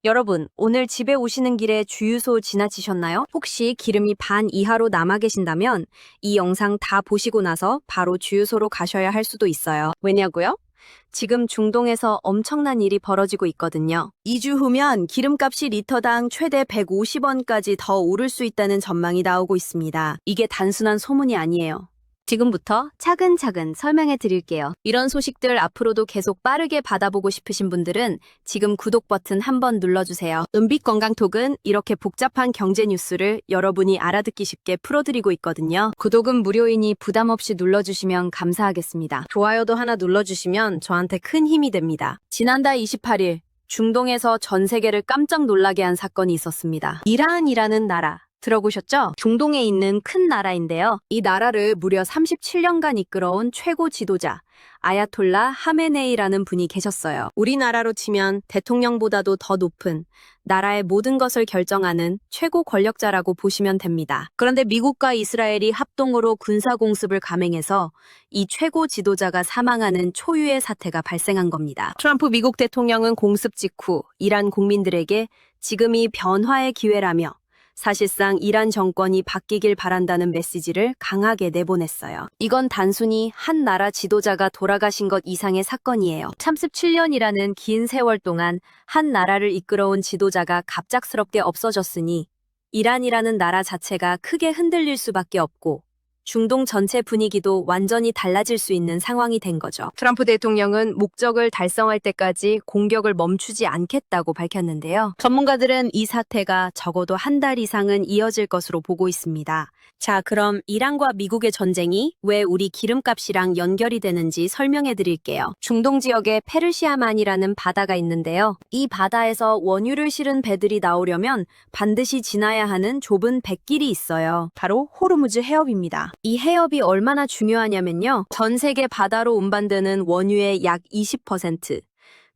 여러분, 오늘 집에 오시는 길에 주유소 지나치셨나요? 혹시 기름이 반 이하로 남아 계신다면 이 영상 다 보시고 나서 바로 주유소로 가셔야 할 수도 있어요. 왜냐고요? 지금 중동에서 엄청난 일이 벌어지고 있거든요. 2주 후면 기름값이 리터당 최대 150원까지 더 오를 수 있다는 전망이 나오고 있습니다. 이게 단순한 소문이 아니에요. 지금부터 차근차근 설명해 드릴게요. 이런 소식들 앞으로도 계속 빠르게 받아보고 싶으신 분들은 지금 구독 버튼 한번 눌러주세요. 은빛건강톡은 이렇게 복잡한 경제 뉴스를 여러분이 알아듣기 쉽게 풀어드리고 있거든요. 구독은 무료이니 부담 없이 눌러주시면 감사하겠습니다. 좋아요도 하나 눌러주시면 저한테 큰 힘이 됩니다. 지난달 28일 중동에서 전 세계를 깜짝 놀라게 한 사건이 있었습니다. 이란이라는 나라. 들어보셨죠? 중동에 있는 큰 나라인데요. 이 나라를 무려 37년간 이끌어온 최고 지도자 아야톨라 하메네이라는 분이 계셨어요. 우리나라로 치면 대통령보다도 더 높은 나라의 모든 것을 결정하는 최고 권력자라고 보시면 됩니다. 그런데 미국과 이스라엘이 합동으로 군사공습을 감행해서 이 최고 지도자가 사망하는 초유의 사태가 발생한 겁니다. 트럼프 미국 대통령은 공습 직후 이란 국민들에게 지금이 변화의 기회라며 사실상 이란 정권이 바뀌길 바란다는 메시지를 강하게 내보냈어요. 이건 단순히 한 나라 지도자가 돌아가신 것 이상의 사건이에요. 37년이라는 긴 세월 동안 한 나라를 이끌어온 지도자가 갑작스럽게 없어졌으니 이란이라는 나라 자체가 크게 흔들릴 수밖에 없고 중동 전체 분위기도 완전히 달라질 수 있는 상황이 된 거죠. 트럼프 대통령은 목적을 달성할 때까지 공격을 멈추지 않겠다고 밝혔는데요. 전문가들은 이 사태가 적어도 한 달 이상은 이어질 것으로 보고 있습니다. 자, 그럼 이란과 미국의 전쟁이 왜 우리 기름값이랑 연결이 되는지 설명해 드릴게요. 중동 지역에 페르시아만이라는 바다가 있는데요. 이 바다에서 원유를 실은 배들이 나오려면 반드시 지나야 하는 좁은 뱃길이 있어요. 바로 호르무즈 해협입니다. 이 해협이 얼마나 중요하냐면요. 전 세계 바다로 운반되는 원유의 약 20%,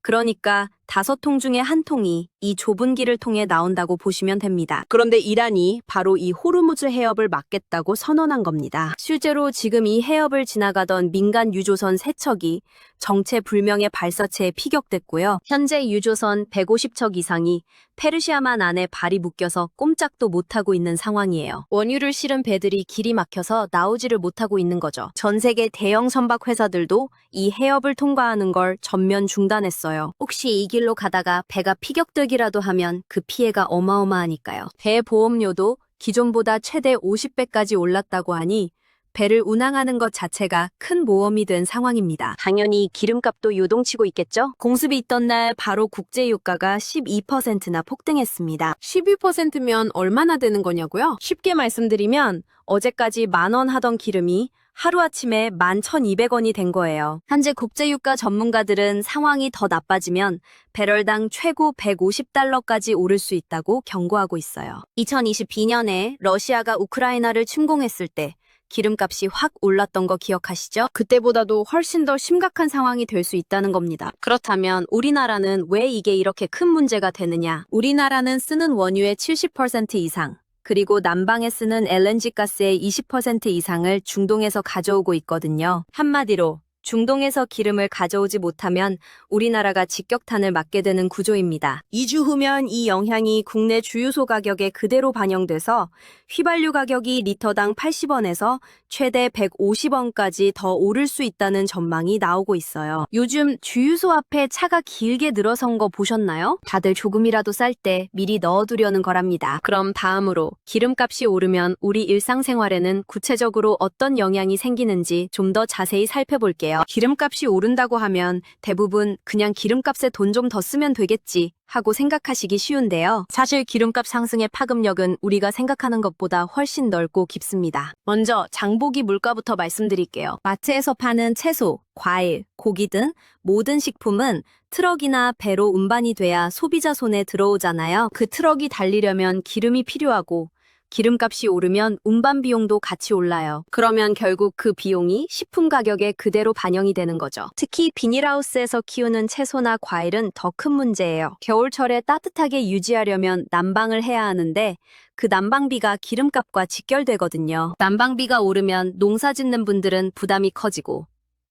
그러니까 5통 중에 한 통이 이 좁은 길을 통해 나온다고 보시면 됩니다. 그런데 이란이 바로 이 호르무즈 해협을 막겠다고 선언한 겁니다. 실제로 지금 이 해협을 지나가던 민간 유조선 3척이 정체불명의 발사체에 피격됐고요. 현재 유조선 150척 이상이 페르시아만 안에 발이 묶여서 꼼짝도 못하고 있는 상황이에요. 원유를 실은 배들이 길이 막혀서 나오지를 못하고 있는 거죠. 전 세계 대형 선박 회사들도 이 해협을 통과하는 걸 전면 중단했어요. 혹시 이 길로 가다가 배가 피격되기라도 하면 그 피해가 어마어마하니까요. 배 보험료도 기존보다 최대 50배까지 올랐다고 하니 배를 운항하는 것 자체가 큰 모험이 된 상황입니다. 당연히 기름값도 요동치고 있겠죠? 공습이 있던 날 바로 국제유가가 12%나 폭등했습니다. 12%면 얼마나 되는 거냐고요? 쉽게 말씀드리면 어제까지 10,000원 하던 기름이 하루아침에 11,200원이 된 거예요. 현재 국제유가 전문가들은 상황이 더 나빠지면 배럴당 최고 150달러까지 오를 수 있다고 경고하고 있어요. 2022년에 러시아가 우크라이나를 침공했을 때 기름값이 확 올랐던 거 기억하시죠? 그때보다도 훨씬 더 심각한 상황이 될 수 있다는 겁니다. 그렇다면 우리나라는 왜 이게 이렇게 큰 문제가 되느냐? 우리나라는 쓰는 원유의 70% 이상, 그리고 난방에 쓰는 LNG 가스의 20% 이상을 중동에서 가져오고 있거든요. 한마디로 중동에서 기름을 가져오지 못하면 우리나라가 직격탄을 맞게 되는 구조입니다. 2주 후면 이 영향이 국내 주유소 가격에 그대로 반영돼서 휘발유 가격이 리터당 80원에서 최대 150원까지 더 오를 수 있다는 전망이 나오고 있어요. 요즘 주유소 앞에 차가 길게 늘어선 거 보셨나요? 다들 조금이라도 쌀 때 미리 넣어두려는 거랍니다. 그럼 다음으로 기름값이 오르면 우리 일상생활에는 구체적으로 어떤 영향이 생기는지 좀 더 자세히 살펴볼게요. 기름값이 오른다고 하면 대부분 그냥 기름값에 돈 좀 더 쓰면 되겠지 하고 생각하시기 쉬운데요. 사실 기름값 상승의 파급력은 우리가 생각하는 것보다 훨씬 넓고 깊습니다. 먼저 장보기 물가부터 말씀드릴게요. 마트에서 파는 채소, 과일, 고기 등 모든 식품은 트럭이나 배로 운반이 돼야 소비자 손에 들어오잖아요. 그 트럭이 달리려면 기름이 필요하고 기름값이 오르면 운반 비용도 같이 올라요. 그러면 결국 그 비용이 식품 가격에 그대로 반영이 되는 거죠. 특히 비닐하우스에서 키우는 채소나 과일은 더 큰 문제예요. 겨울철에 따뜻하게 유지하려면 난방을 해야 하는데 그 난방비가 기름값과 직결되거든요. 난방비가 오르면 농사 짓는 분들은 부담이 커지고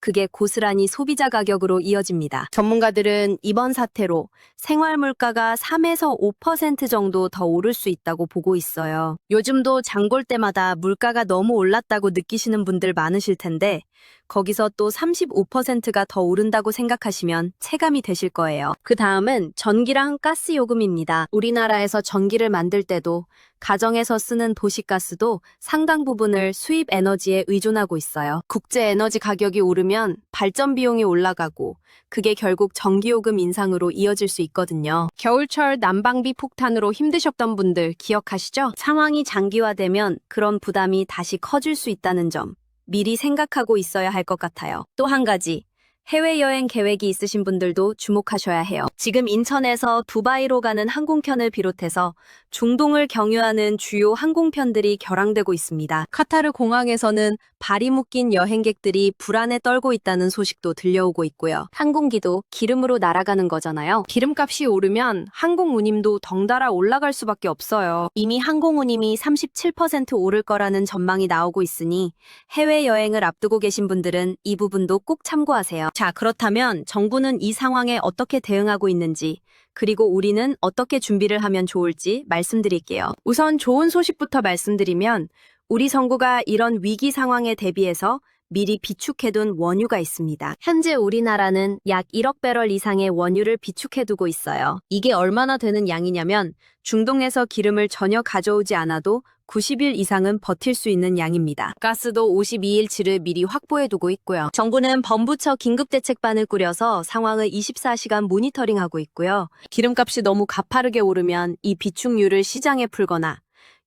그게 고스란히 소비자 가격으로 이어집니다. 전문가들은 이번 사태로 생활 물가가 3에서 5% 정도 더 오를 수 있다고 보고 있어요. 요즘도 장볼 때마다 물가가 너무 올랐다고 느끼시는 분들 많으실 텐데 거기서 또 35%가 더 오른다고 생각하시면 체감이 되실 거예요. 그 다음은 전기랑 가스 요금입니다. 우리나라에서 전기를 만들 때도 가정에서 쓰는 도시가스도 상당 부분을 수입 에너지에 의존하고 있어요. 국제 에너지 가격이 오르면 발전 비용이 올라가고 그게 결국 전기요금 인상으로 이어질 수 있거든요. 겨울철 난방비 폭탄으로 힘드셨던 분들 기억하시죠? 상황이 장기화되면 그런 부담이 다시 커질 수 있다는 점 미리 생각하고 있어야 할 것 같아요. 또 한 가지. 해외여행 계획이 있으신 분들도 주목하셔야 해요. 지금 인천에서 두바이로 가는 항공편을 비롯해서 중동을 경유하는 주요 항공편들이 결항되고 있습니다. 카타르 공항에서는 발이 묶인 여행객들이 불안에 떨고 있다는 소식도 들려오고 있고요. 항공기도 기름으로 날아가는 거잖아요. 기름값이 오르면 항공 운임도 덩달아 올라갈 수밖에 없어요. 이미 항공 운임이 37% 오를 거라는 전망이 나오고 있으니 해외여행을 앞두고 계신 분들은 이 부분도 꼭 참고하세요. 자, 그렇다면 정부는 이 상황에 어떻게 대응하고 있는지, 그리고 우리는 어떻게 준비를 하면 좋을지 말씀드릴게요. 우선 좋은 소식부터 말씀드리면 우리 정부가 이런 위기 상황에 대비해서 미리 비축해둔 원유가 있습니다. 현재 우리나라는 약 1억 배럴 이상의 원유를 비축해두고 있어요. 이게 얼마나 되는 양이냐면 중동에서 기름을 전혀 가져오지 않아도 90일 이상은 버틸 수 있는 양입니다. 가스도 52일치를 미리 확보해두고 있고요. 정부는 범부처 긴급대책반을 꾸려서 상황을 24시간 모니터링하고 있고요. 기름값이 너무 가파르게 오르면 이 비축유를 시장에 풀거나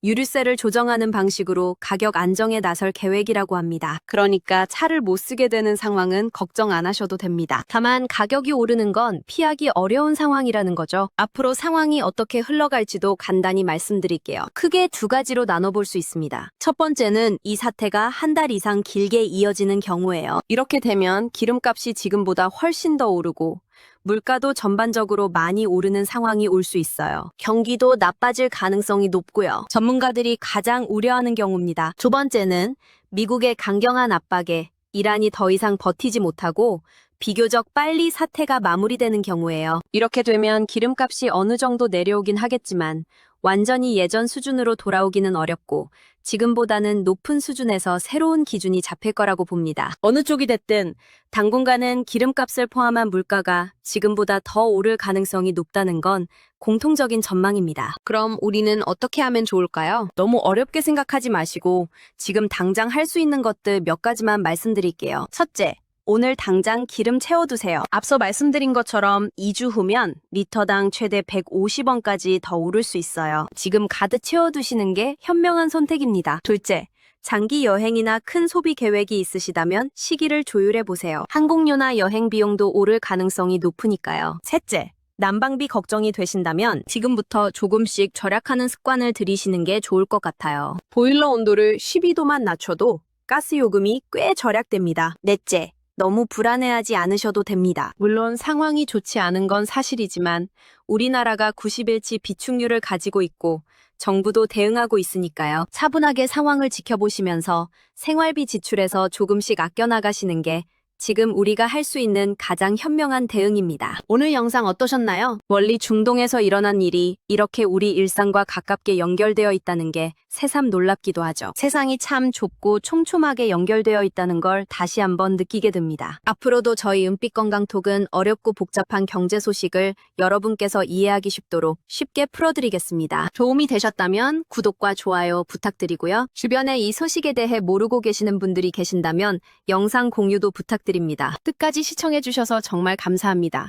유류세를 조정하는 방식으로 가격 안정에 나설 계획이라고 합니다. 그러니까 차를 못 쓰게 되는 상황은 걱정 안 하셔도 됩니다. 다만 가격이 오르는 건 피하기 어려운 상황이라는 거죠. 앞으로 상황이 어떻게 흘러갈지도 간단히 말씀드릴게요. 크게 두 가지로 나눠볼 수 있습니다. 첫 번째는 이 사태가 한 달 이상 길게 이어지는 경우예요. 이렇게 되면 기름값이 지금보다 훨씬 더 오르고 물가도 전반적으로 많이 오르는 상황이 올 수 있어요. 경기도 나빠질 가능성이 높고요. 전문가들이 가장 우려하는 경우입니다. 두 번째는 미국의 강경한 압박에 이란이 더 이상 버티지 못하고 비교적 빨리 사태가 마무리되는 경우예요. 이렇게 되면 기름값이 어느 정도 내려오긴 하겠지만 완전히 예전 수준으로 돌아오기는 어렵고 지금보다는 높은 수준에서 새로운 기준이 잡힐 거라고 봅니다. 어느 쪽이 됐든 당분간은 기름값을 포함한 물가가 지금보다 더 오를 가능성이 높다는 건 공통적인 전망입니다. 그럼 우리는 어떻게 하면 좋을까요? 너무 어렵게 생각하지 마시고 지금 당장 할 수 있는 것들 몇 가지만 말씀드릴게요. 첫째, 오늘 당장 기름 채워두세요. 앞서 말씀드린 것처럼 2주 후면 리터당 최대 150원까지 더 오를 수 있어요. 지금 가득 채워두시는 게 현명한 선택입니다. 둘째, 장기 여행이나 큰 소비 계획이 있으시다면 시기를 조율해보세요. 항공료나 여행 비용도 오를 가능성이 높으니까요. 셋째, 난방비 걱정이 되신다면 지금부터 조금씩 절약하는 습관을 들이시는 게 좋을 것 같아요. 보일러 온도를 12도만 낮춰도 가스 요금이 꽤 절약됩니다. 넷째, 너무 불안해하지 않으셔도 됩니다. 물론 상황이 좋지 않은 건 사실이지만 우리나라가 90일치 비축률을 가지고 있고 정부도 대응하고 있으니까요. 차분하게 상황을 지켜보시면서 생활비 지출에서 조금씩 아껴나가시는 게 지금 우리가 할 수 있는 가장 현명한 대응입니다. 오늘 영상 어떠셨나요? 멀리 중동에서 일어난 일이 이렇게 우리 일상과 가깝게 연결되어 있다는 게 새삼 놀랍기도 하죠. 세상이 참 좁고 촘촘하게 연결되어 있다는 걸 다시 한번 느끼게 됩니다. 앞으로도 저희 은빛건강톡은 어렵고 복잡한 경제 소식을 여러분께서 이해하기 쉽도록 쉽게 풀어드리겠습니다. 도움이 되셨다면 구독과 좋아요 부탁드리고요. 주변에 이 소식에 대해 모르고 계시는 분들이 계신다면 영상 공유도 부탁드립니다. 끝까지 시청해주셔서 정말 감사합니다.